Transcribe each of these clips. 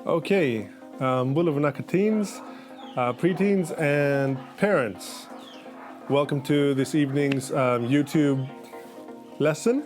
Okay, Bulavanaka teens, preteens, and parents. Welcome to this evening's YouTube lesson.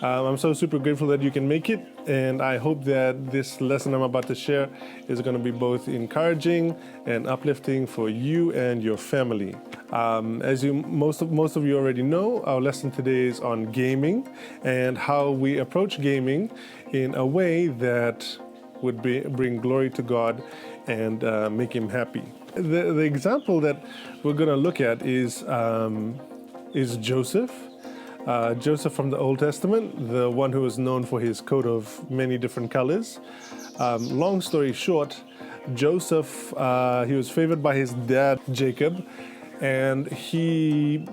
I'm so super grateful that you can make it, and I hope that this lesson I'm about to share is going to be both encouraging and uplifting for you and your family. As most of you already know, our lesson today is on gaming and how we approach gaming in a way that would bring glory to God and make Him happy. The example that we're going to look at is Joseph. Joseph from the Old Testament, the one who is known for his coat of many different colors. Long story short, Joseph, he was favored by his dad, Jacob, and he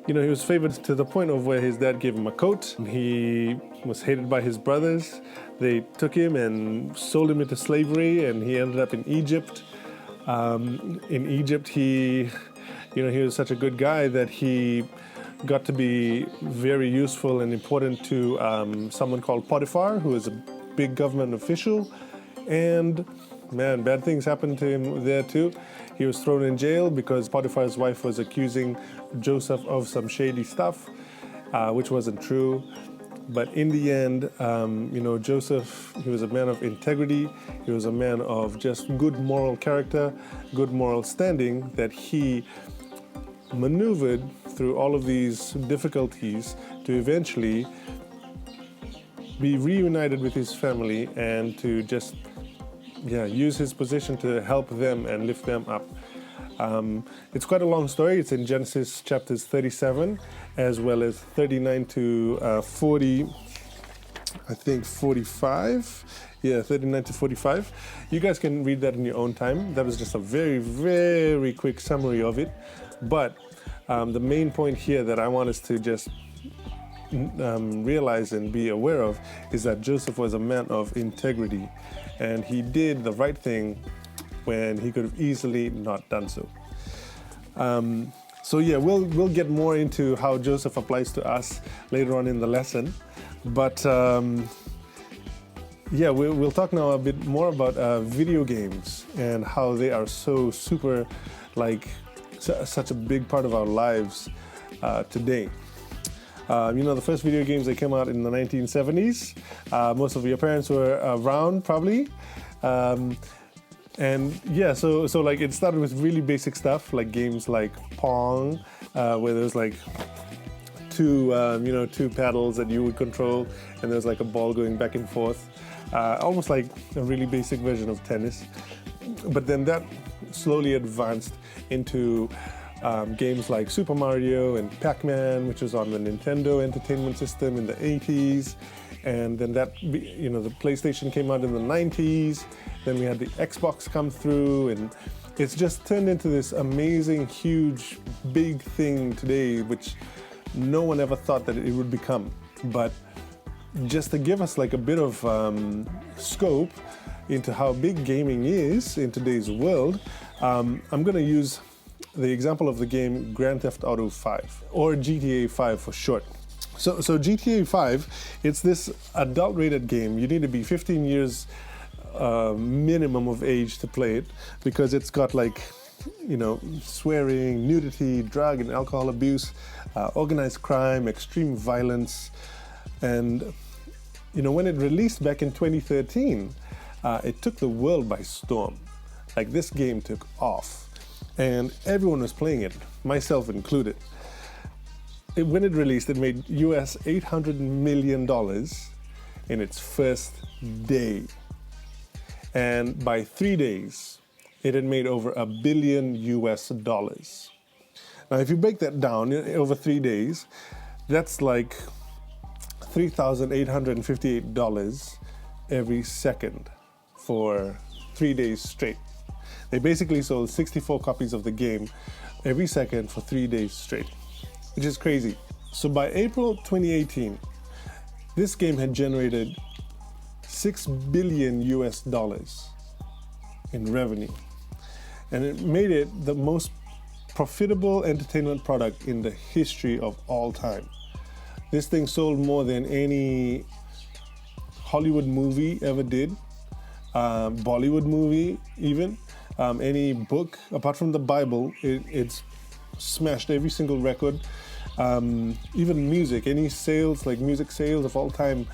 was favored to the point of where his dad gave him a coat. He was hated by his brothers. They took him and sold him into slavery, and he ended up in Egypt. In Egypt, he was such a good guy that he got to be very useful and important to someone called Potiphar, who is a big government official. And man, bad things happened to him there too. He was thrown in jail because Potiphar's wife was accusing Joseph of some shady stuff, which wasn't true. But in the end, Joseph, he was a man of integrity. He was a man of just good moral character, good moral standing, that he maneuvered through all of these difficulties to eventually be reunited with his family and to just use his position to help them and lift them up. It's quite a long story. It's in Genesis chapters 37 as well as 39 to 40, I think 45. Yeah, 39 to 45. You guys can read that in your own time. That was just a very, very quick summary of it. But the main point here that I want us to just realize and be aware of is that Joseph was a man of integrity, and he did the right thing when he could have easily not done so. We'll get more into how Joseph applies to us later on in the lesson. But we'll talk now a bit more about video games and how they are so super, such a big part of our lives today. The first video games, they came out in the 1970s. Most of your parents were around probably. So it started with really basic stuff like games like Pong, where there's two paddles that you would control, and there's a ball going back and forth, almost like a really basic version of tennis. But then that slowly advanced into games like Super Mario and Pac-Man, which was on the Nintendo Entertainment System in the 80s. And then the PlayStation came out in the 90s. Then we had the Xbox come through, and it's just turned into this amazing, huge, big thing today, which no one ever thought that it would become. But just to give us a bit of scope into how big gaming is in today's world, I'm going to use the example of the game Grand Theft Auto 5, or GTA 5 for short. So GTA 5, it's this adult-rated game. You need to be 15 years minimum of age to play it, because it's got swearing, nudity, drug and alcohol abuse, organized crime, extreme violence. And when it released back in 2013, it took the world by storm. This game took off, and everyone was playing it, myself included. When it released, it made US $800 million in its first day. And by 3 days, it had made over $1 billion US. Now, if you break that down over 3 days, that's $3,858 every second for 3 days straight. They basically sold 64 copies of the game every second for 3 days straight, which is crazy. So by April 2018, this game had generated $6 billion US in revenue. And it made it the most profitable entertainment product in the history of all time. This thing sold more than any Hollywood movie ever did. Bollywood movie, even any book apart from the Bible, it's smashed every single record. Even music, any sales, like music sales of all time,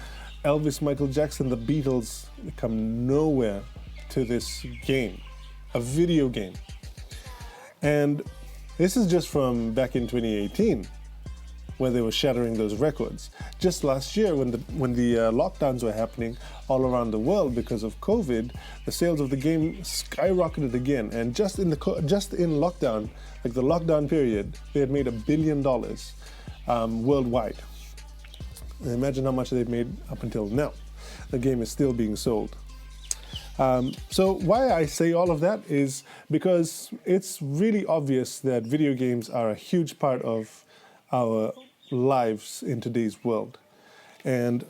Elvis, Michael Jackson, the Beatles, come nowhere to this game, a video game. And this is just from back in 2018, where they were shattering those records. Just last year, when the lockdowns were happening all around the world because of COVID, the sales of the game skyrocketed again. And just in lockdown, like the lockdown period, they had made $1 billion worldwide. And imagine how much they've made up until now. The game is still being sold. So why I say all of that is because it's really obvious that video games are a huge part of our lives in today's world. And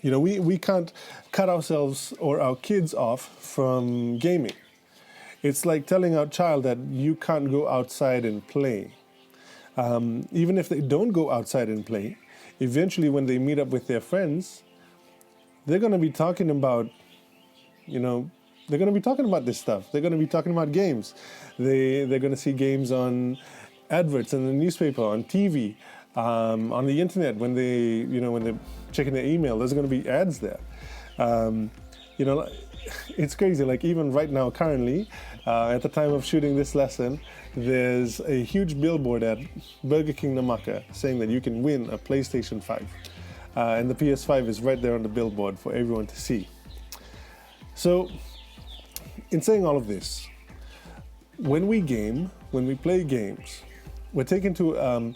we can't cut ourselves or our kids off from gaming. It's like telling our child that you can't go outside and play. Even if they don't go outside and play, eventually when they meet up with their friends, they're going to be talking about they're going to be talking about this stuff. They're going to be talking about games. They're going to see games on adverts in the newspaper, on TV, on the internet. When they're checking their email, there's going to be ads there. It's crazy. Like even right now, currently, at the time of shooting this lesson, there's a huge billboard at Burger King Namaka saying that you can win a PlayStation 5. And the PS5 is right there on the billboard for everyone to see. So, in saying all of this, when we play games, we're taken to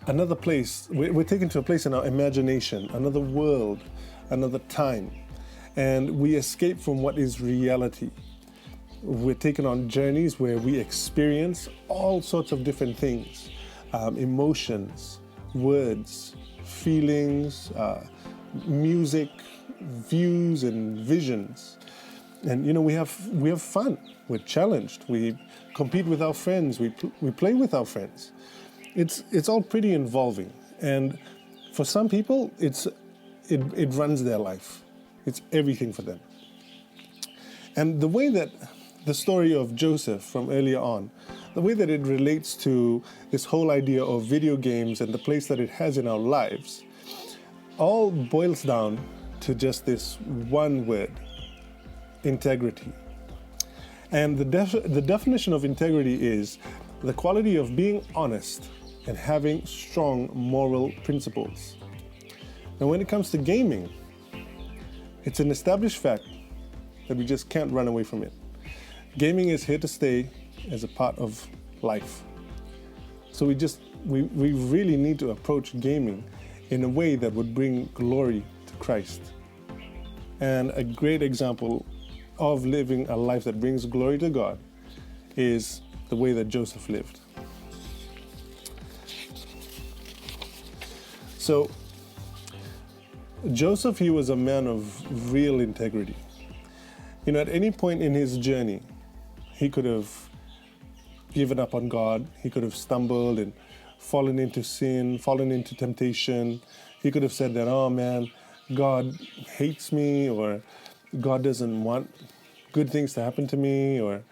another place. We're taken to a place in our imagination, another world, another time, and we escape from what is reality. We're taken on journeys where we experience all sorts of different things, emotions, words, feelings, music, views and visions. And we have fun, we're challenged, we compete with our friends, we play with our friends. It's all pretty involving, and for some people it runs their life. It's everything for them. And the way that the story of Joseph from earlier on, the way that it relates to this whole idea of video games and the place that it has in our lives, all boils down to just this one word: integrity. And the definition of integrity is the quality of being honest and having strong moral principles. And when it comes to gaming, it's an established fact that we just can't run away from it. Gaming is here to stay as a part of life. So we really need to approach gaming in a way that would bring glory to Christ. And a great example of living a life that brings glory to God is the way that Joseph lived. So, Joseph, he was a man of real integrity. At any point in his journey, he could have given up on God. He could have stumbled and fallen into sin, fallen into temptation. He could have said that, oh man, God hates me, or God doesn't want good things to happen to me, and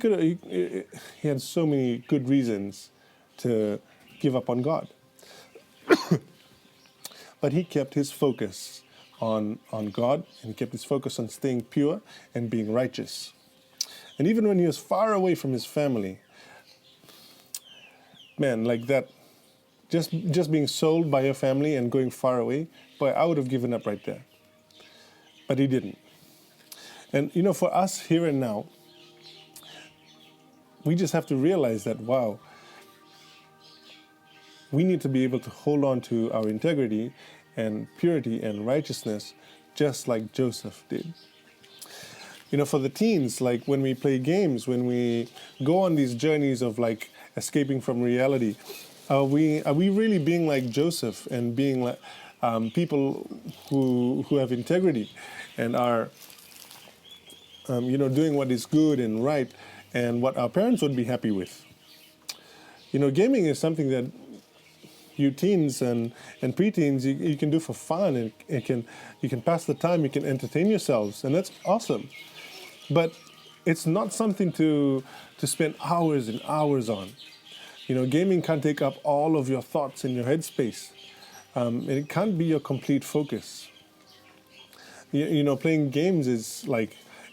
he had so many good reasons to give up on God. But he kept his focus on God, and he kept his focus on staying pure and being righteous. And even when he was far away from his family, man, like that, just being sold by your family and going far away, boy, I would have given up right there. But he didn't. And for us here and now, we just have to realize that, wow, we need to be able to hold on to our integrity and purity and righteousness just like Joseph did. For the teens, like when we play games, when we go on these journeys of like escaping from reality, are we really being like Joseph and being like people who have integrity and are doing what is good and right and what our parents would be happy with? Gaming is something that you teens and preteens, you can do for fun, and you can pass the time, you can entertain yourselves, and that's awesome. But it's not something to spend hours and hours on. Gaming can't take up all of your thoughts in your headspace. And it can't be your complete focus. Playing games is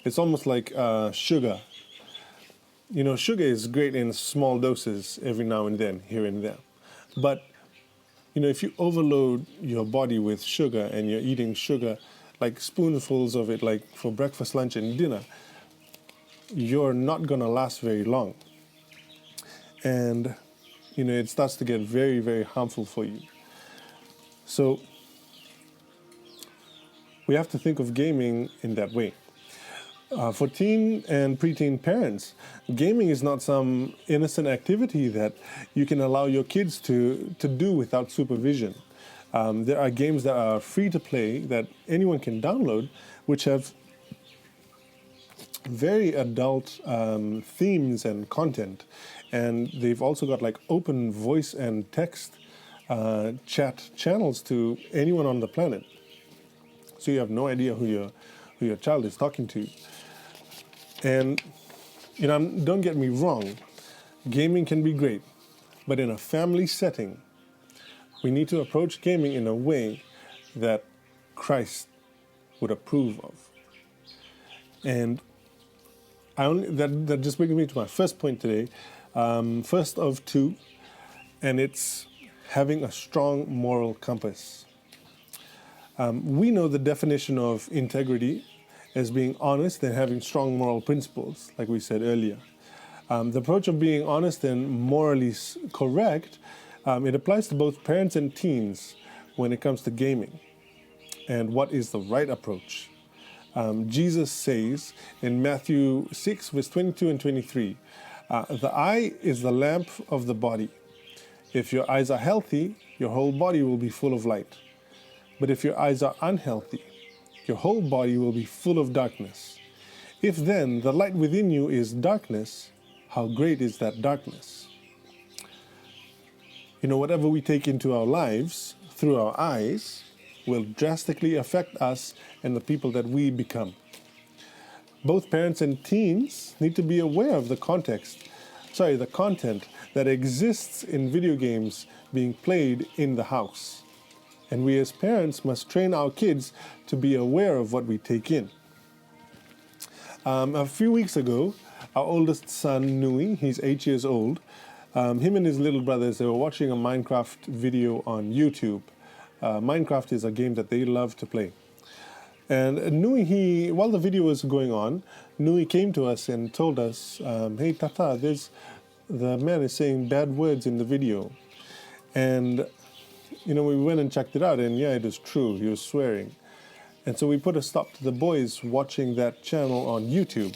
it's almost like sugar. Sugar is great in small doses every now and then, here and there. But, if you overload your body with sugar and you're eating sugar, like spoonfuls of it, like for breakfast, lunch, and dinner, you're not going to last very long. And, it starts to get very, very harmful for you. So, we have to think of gaming in that way. For teen and preteen parents, gaming is not some innocent activity that you can allow your kids to do without supervision. There are games that are free to play that anyone can download, which have very adult themes and content. And they've also got open voice and text chat channels to anyone on the planet. So you have no idea who your child is talking to. And, don't get me wrong, gaming can be great, but in a family setting, we need to approach gaming in a way that Christ would approve of. And that just brings me to my first point today, first of two, and it's having a strong moral compass. We know the definition of integrity as being honest and having strong moral principles, like we said earlier. The approach of being honest and morally correct, it applies to both parents and teens when it comes to gaming. And what is the right approach? Jesus says in Matthew 6, verse 22 and 23, the eye is the lamp of the body. If your eyes are healthy, your whole body will be full of light. But if your eyes are unhealthy, your whole body will be full of darkness. If then the light within you is darkness, how great is that darkness? Whatever we take into our lives through our eyes will drastically affect us and the people that we become. Both parents and teens need to be aware of the content that exists in video games being played in the house. And we as parents must train our kids to be aware of what we take in. A few weeks ago, our oldest son, Nui, he's 8 years old, him and his little brothers, they were watching a Minecraft video on YouTube. Minecraft is a game that they love to play. And Nui, while the video was going on, Nui came to us and told us, hey Tata, the man is saying bad words in the video. And we went and checked it out, and yeah, it is true. He was swearing. And so we put a stop to the boys watching that channel on YouTube.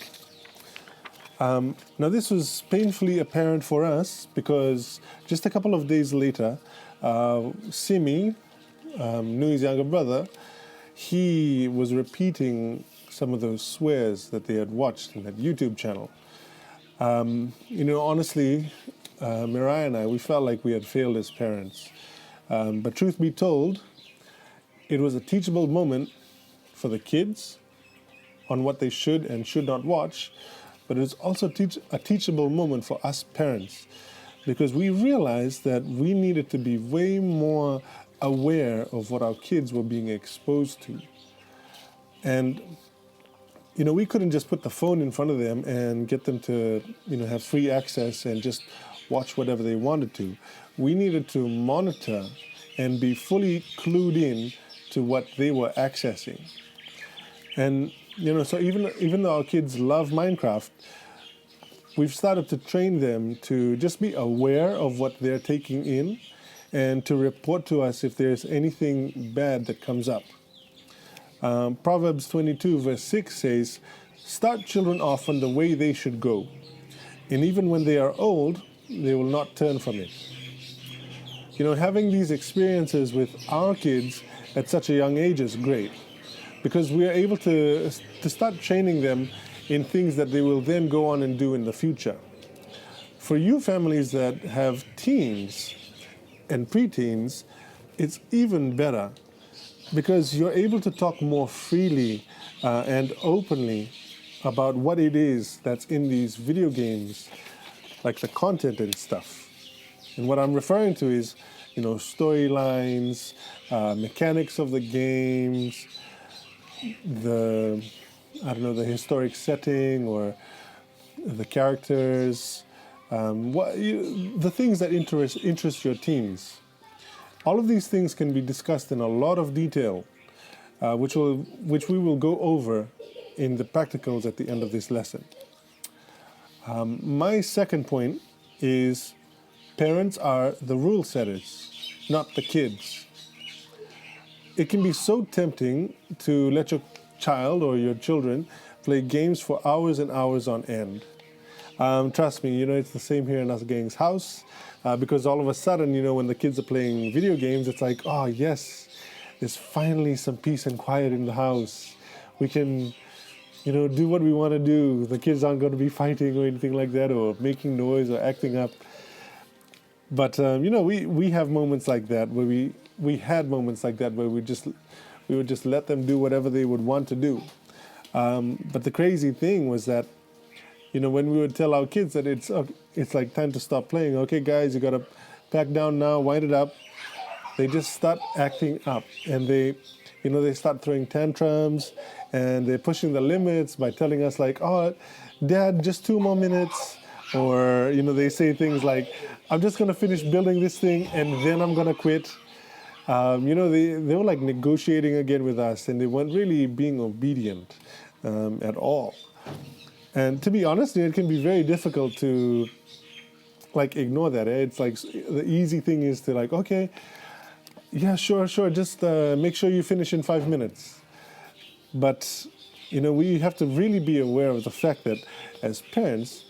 Now, this was painfully apparent for us because just a couple of days later, Simi, Nui's younger brother, he was repeating some of those swears that they had watched in that YouTube channel. Honestly, Mirai and I, we felt like we had failed as parents. But truth be told, it was a teachable moment for the kids on what they should and should not watch, but it was also a teachable moment for us parents because we realized that we needed to be way more aware of what our kids were being exposed to. And, we couldn't just put the phone in front of them and get them to, have free access and just watch whatever they wanted to. We needed to monitor and be fully clued in to what they were accessing. And, so even though our kids love Minecraft, we've started to train them to just be aware of what they're taking in and to report to us if there's anything bad that comes up. Proverbs 22 verse 6 says, start children off on the way they should go, and even when they are old, they will not turn from it. Having these experiences with our kids at such a young age is great because we are able to start training them in things that they will then go on and do in the future. For you families that have teens, and preteens, it's even better because you're able to talk more freely and openly about what it is that's in these video games, like the content and stuff. And what I'm referring to is, storylines, mechanics of the games, the historic setting or the characters, the things that interest your teens. All of these things can be discussed in a lot of detail, which we will go over in the practicals at the end of this lesson. My second point is parents are the rule setters, not the kids. It can be so tempting to let your child or your children play games for hours and hours on end. Trust me, it's the same here in us gang's house, because all of a sudden, when the kids are playing video games, it's like, oh yes, there's finally some peace and quiet in the house. We can, do what we want to do. The kids aren't going to be fighting or anything like that or making noise or acting up. But, we have moments like that where we had moments like that where we would just let them do whatever they would want to do. But the crazy thing was that, when we would tell our kids that it's like time to stop playing. Okay, guys, you got to pack down now, wind it up. They just start acting up, and they start throwing tantrums, and they're pushing the limits by telling us like, oh, Dad, just 2 more minutes. Or, they say things like, I'm just going to finish building this thing and then I'm going to quit. They were like negotiating again with us, and they weren't really being obedient at all. And to be honest, it can be very difficult to like ignore that. It's like the easy thing is to like, okay, yeah, sure, just make sure you finish in 5 minutes. But, we have to really be aware of the fact that as parents,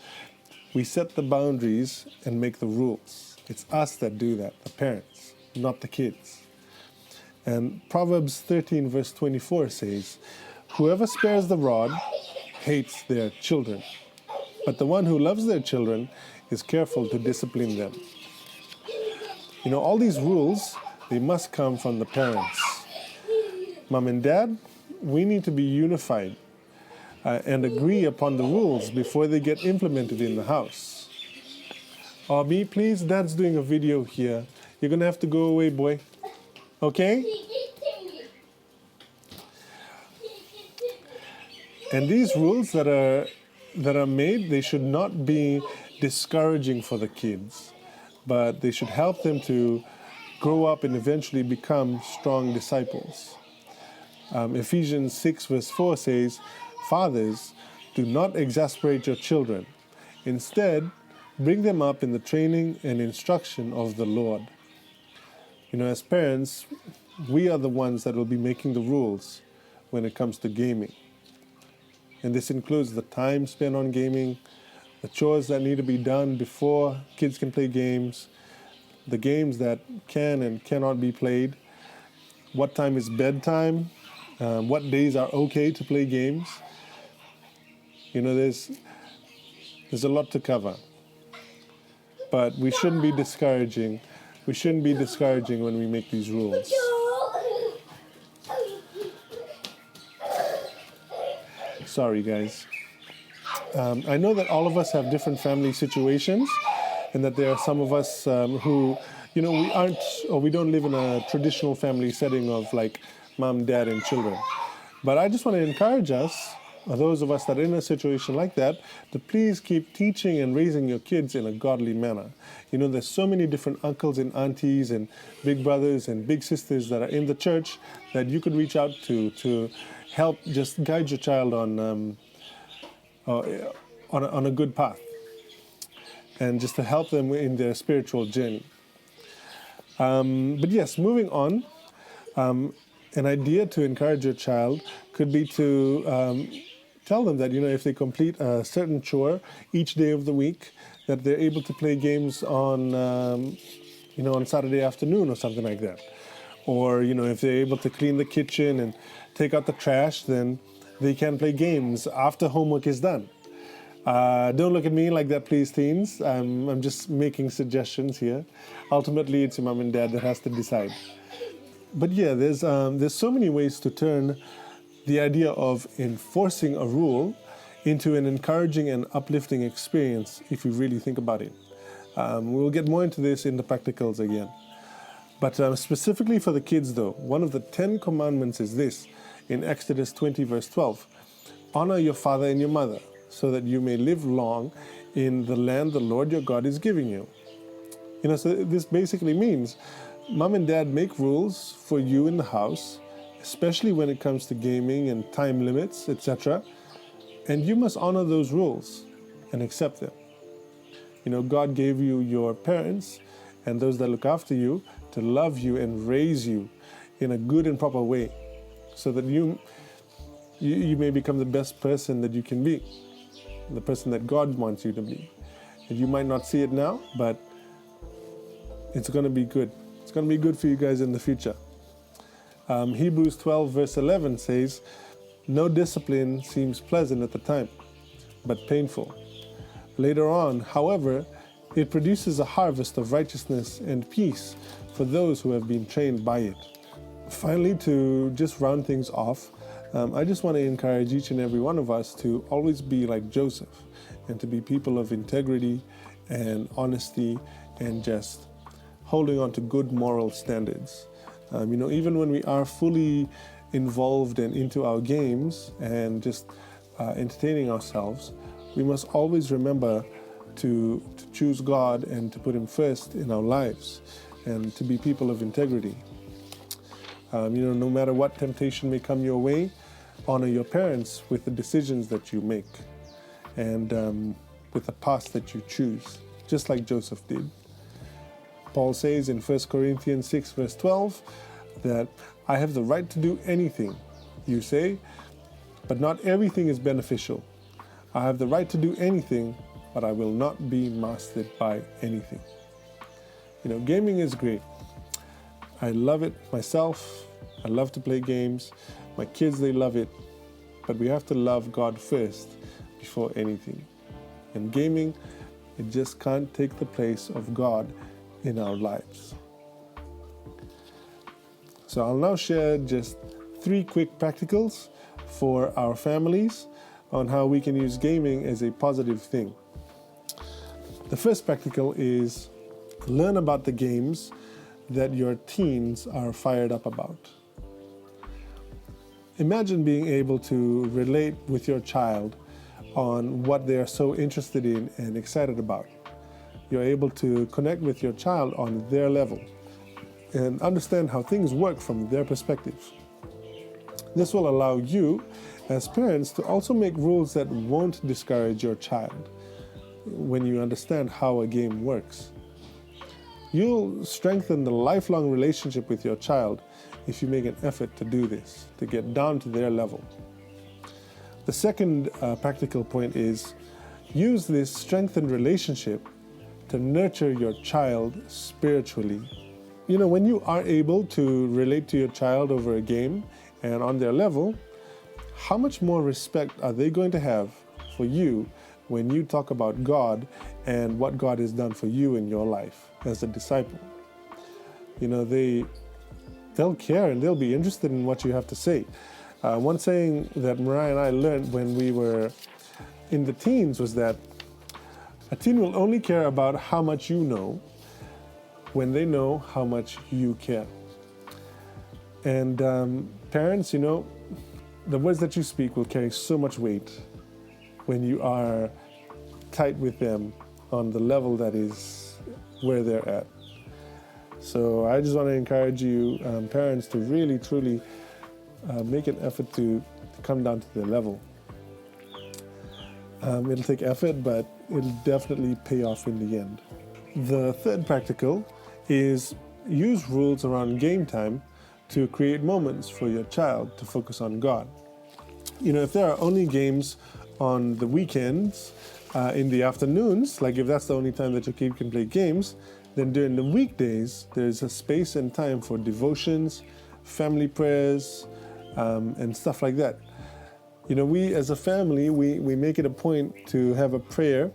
we set the boundaries and make the rules. It's us that do that, the parents, not the kids. And Proverbs 13 verse 24 says, whoever spares the rod hates their children, but the one who loves their children is careful to discipline them. All these rules, they must come from the parents. Mom and Dad, we need to be unified and agree upon the rules before they get implemented in the house. Me, please, Dad's doing a video here. You're going to have to go away, boy. Okay? And these rules that are made, they should not be discouraging for the kids, but they should help them to grow up and eventually become strong disciples. Ephesians 6 verse 4 says, fathers, do not exasperate your children. Instead, bring them up in the training and instruction of the Lord. As parents, we are the ones that will be making the rules when it comes to gaming. And this includes the time spent on gaming, the chores that need to be done before kids can play games, the games that can and cannot be played, what time is bedtime, what days are okay to play games. There's a lot to cover. But we shouldn't be discouraging. We shouldn't be discouraging when we make these rules. Sorry, guys. I know that all of us have different family situations, and that there are some of us who, we aren't, or we don't live in a traditional family setting of like mom, dad, and children. But I just want to encourage us, or those of us that are in a situation like that, to please keep teaching and raising your kids in a godly manner. There's so many different uncles and aunties and big brothers and big sisters that are in the church that you could reach out to help just guide your child on a good path, and just to help them in their spiritual journey. But yes, moving on, an idea to encourage your child could be to tell them that, if they complete a certain chore each day of the week, that they're able to play games on, on Saturday afternoon or something like that. Or, if they're able to clean the kitchen and take out the trash, then they can play games after homework is done. Don't look at me like that, please, teens. I'm just making suggestions here. Ultimately, it's your mom and dad that has to decide. But yeah, there's so many ways to turn the idea of enforcing a rule into an encouraging and uplifting experience if you really think about it. We'll get more into this in the practicals again. But specifically for the kids though, one of the 10 commandments is this in Exodus 20 verse 12. Honor your father and your mother so that you may live long in the land the Lord your God is giving you. So this basically means mom and dad make rules for you in the house, especially when it comes to gaming and time limits, etc. And you must honor those rules and accept them. God gave you your parents and those that look after you to love you and raise you in a good and proper way so that you may become the best person that you can be, the person that God wants you to be. And you might not see it now, but it's going to be good. It's going to be good for you guys in the future. Hebrews 12 verse 11 says, no discipline seems pleasant at the time, but painful. Later on, however, it produces a harvest of righteousness and peace for those who have been trained by it. Finally, to just round things off, I just want to encourage each and every one of us to always be like Joseph and to be people of integrity and honesty and just holding on to good moral standards. Even when we are fully involved and into our games and just entertaining ourselves, we must always remember to choose God and to put Him first in our lives and to be people of integrity. No matter what temptation may come your way, honor your parents with the decisions that you make and with the path that you choose, just like Joseph did. Paul says in 1 Corinthians 6 verse 12 that I have the right to do anything, you say, but not everything is beneficial. I have the right to do anything, but I will not be mastered by anything. Gaming is great. I love it myself. I love to play games. My kids, they love it. But we have to love God first before anything. And gaming, it just can't take the place of God in our lives. So I'll now share just 3 quick practicals for our families on how we can use gaming as a positive thing. The first practical is learn about the games that your teens are fired up about. Imagine being able to relate with your child on what they are so interested in and excited about. You're able to connect with your child on their level and understand how things work from their perspective. This will allow you, as parents, to also make rules that won't discourage your child when you understand how a game works. You'll strengthen the lifelong relationship with your child if you make an effort to do this, to get down to their level. The second practical point is use this strengthened relationship to nurture your child spiritually. When you are able to relate to your child over a game and on their level, how much more respect are they going to have for you when you talk about God and what God has done for you in your life as a disciple? They'll care and they'll be interested in what you have to say. One saying that Mariah and I learned when we were in the teens was that a teen will only care about how much you know when they know how much you care. And parents, the words that you speak will carry so much weight when you are tight with them on the level that is where they're at. So I just want to encourage you, parents, to really, truly make an effort to come down to their level. It'll take effort, but it'll definitely pay off in the end. The third practical is use rules around game time to create moments for your child to focus on God. If there are only games on the weekends, in the afternoons, like if that's the only time that your kid can play games, then during the weekdays, there's a space and time for devotions, family prayers, and stuff like that. We as a family, we make it a point to have a prayer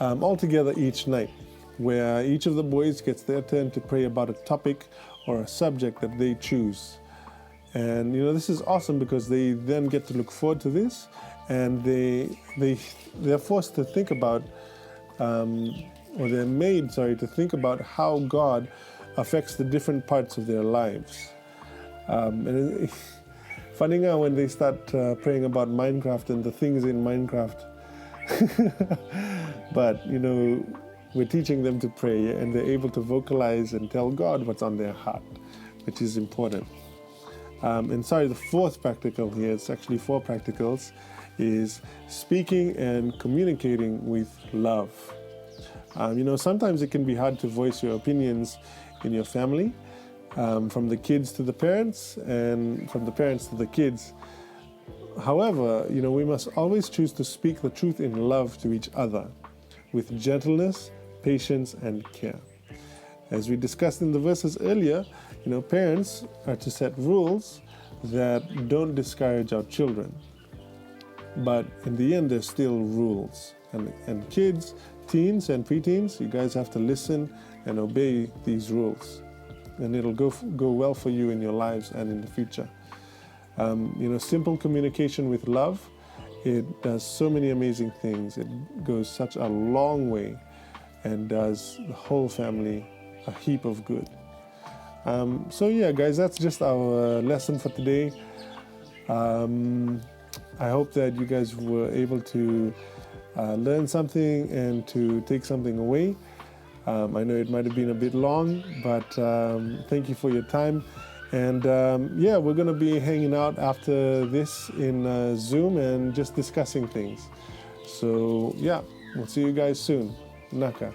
all together each night, where each of the boys gets their turn to pray about a topic or a subject that they choose. And this is awesome because they then get to look forward to this, and they're forced to think about, or they're made, to think about how God affects the different parts of their lives. And funny now when they start praying about Minecraft and the things in Minecraft. But we're teaching them to pray, and they're able to vocalize and tell God what's on their heart, which is important. And the fourth practical here, it's actually 4 practicals, is speaking and communicating with love. Sometimes it can be hard to voice your opinions in your family, from the kids to the parents, and from the parents to the kids. However, we must always choose to speak the truth in love to each other, with gentleness, patience, and care. As we discussed in the verses earlier, parents are to set rules that don't discourage our children. But in the end, there's still rules. And kids, teens, and preteens, you guys have to listen and obey these rules. And it'll go well for you in your lives and in the future. Simple communication with love, it does so many amazing things. It goes such a long way and does the whole family a heap of good. Guys, that's just our lesson for today. I hope that you guys were able to learn something and to take something away. I know it might have been a bit long, but thank you for your time. And we're going to be hanging out after this in Zoom and just discussing things. So we'll see you guys soon. Naka.